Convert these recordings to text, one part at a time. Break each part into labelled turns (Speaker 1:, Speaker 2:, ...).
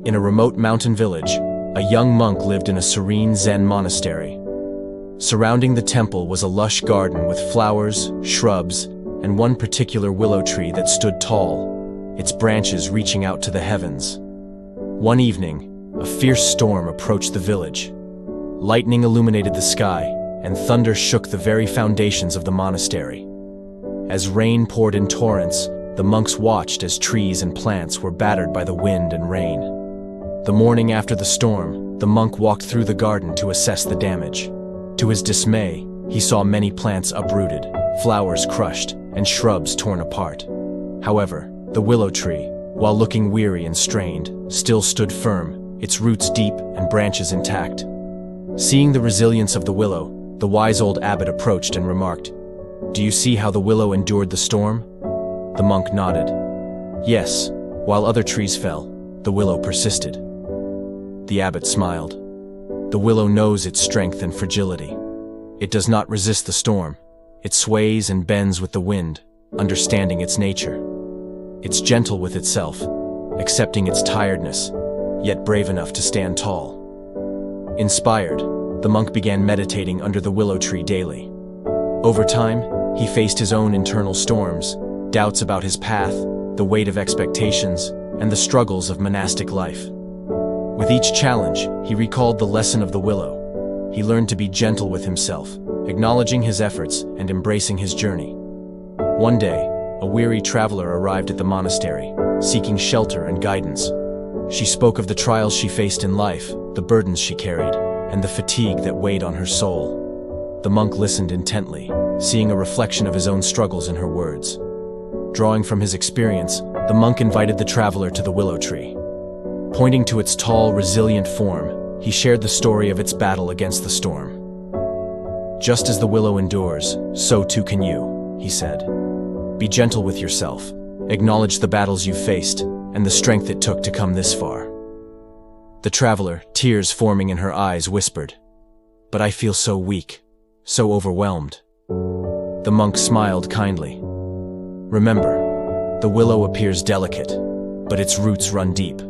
Speaker 1: In a remote mountain village, a young monk lived in a serene Zen monastery. Surrounding the temple was a lush garden with flowers, shrubs, and one particular willow tree that stood tall, its branches reaching out to the heavens. One evening, a fierce storm approached the village. Lightning illuminated the sky, and thunder shook the very foundations of the monastery. As rain poured in torrents, the monks watched as trees and plants were battered by the wind and rain. The morning after the storm, the monk walked through the garden to assess the damage. To his dismay, he saw many plants uprooted, flowers crushed, and shrubs torn apart. However, the willow tree, while looking weary and strained, still stood firm, its roots deep and branches intact. Seeing the resilience of the willow, the wise old abbot approached and remarked, "Do you see how the willow endured the storm?" The monk nodded. "Yes, while other trees fell, the willow persisted." The abbot smiled. "The willow knows its strength and fragility. It does not resist the storm. It sways and bends with the wind, understanding its nature. It's gentle with itself, accepting its tiredness, yet brave enough to stand tall." Inspired, the monk began meditating under the willow tree daily. Over time, he faced his own internal storms, doubts about his path, the weight of expectations, and the struggles of monastic life. With each challenge, he recalled the lesson of the willow. He learned to be gentle with himself, acknowledging his efforts and embracing his journey. One day, a weary traveler arrived at the monastery, seeking shelter and guidance. She spoke of the trials she faced in life, the burdens she carried, and the fatigue that weighed on her soul. The monk listened intently, seeing a reflection of his own struggles in her words. Drawing from his experience, the monk invited the traveler to the willow tree. Pointing to its tall, resilient form, he shared the story of its battle against the storm. "Just as the willow endures, so too can you," he said. "Be gentle with yourself, acknowledge the battles you've faced, and the strength it took to come this far." The traveler, tears forming in her eyes, whispered, "But I feel so weak, so overwhelmed." The monk smiled kindly. "Remember, the willow appears delicate, but its roots run deep.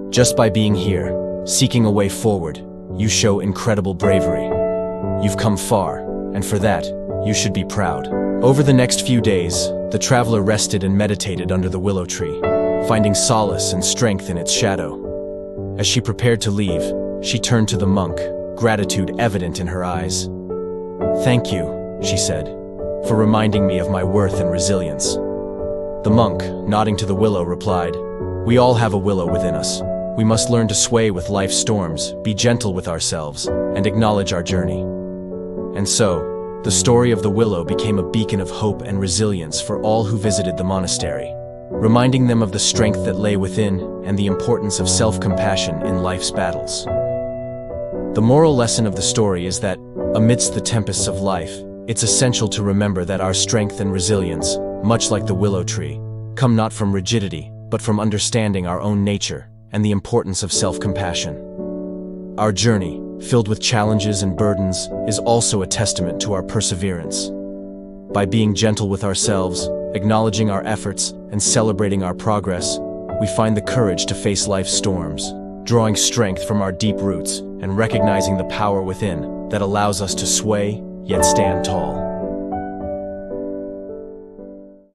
Speaker 1: Just by being here, seeking a way forward, you show incredible bravery. You've come far, and for that, you should be proud." Over the next few days, the traveler rested and meditated under the willow tree, finding solace and strength in its shadow. As she prepared to leave, she turned to the monk, gratitude evident in her eyes. "Thank you," she said, "for reminding me of my worth and resilience." The monk, nodding to the willow, replied, "We all have a willow within us. We must learn to sway with life's storms, be gentle with ourselves, and acknowledge our journey." And so, the story of the willow became a beacon of hope and resilience for all who visited the monastery, reminding them of the strength that lay within and the importance of self-compassion in life's battles. The moral lesson of the story is that, amidst the tempests of life, it's essential to remember that our strength and resilience, much like the willow tree, come not from rigidity, but from understanding our own nature and the importance of self-compassion. Our journey, filled with challenges and burdens, is also a testament to our perseverance. By being gentle with ourselves, acknowledging our efforts, and celebrating our progress, we find the courage to face life's storms, drawing strength from our deep roots and recognizing the power within that allows us to sway, yet stand tall.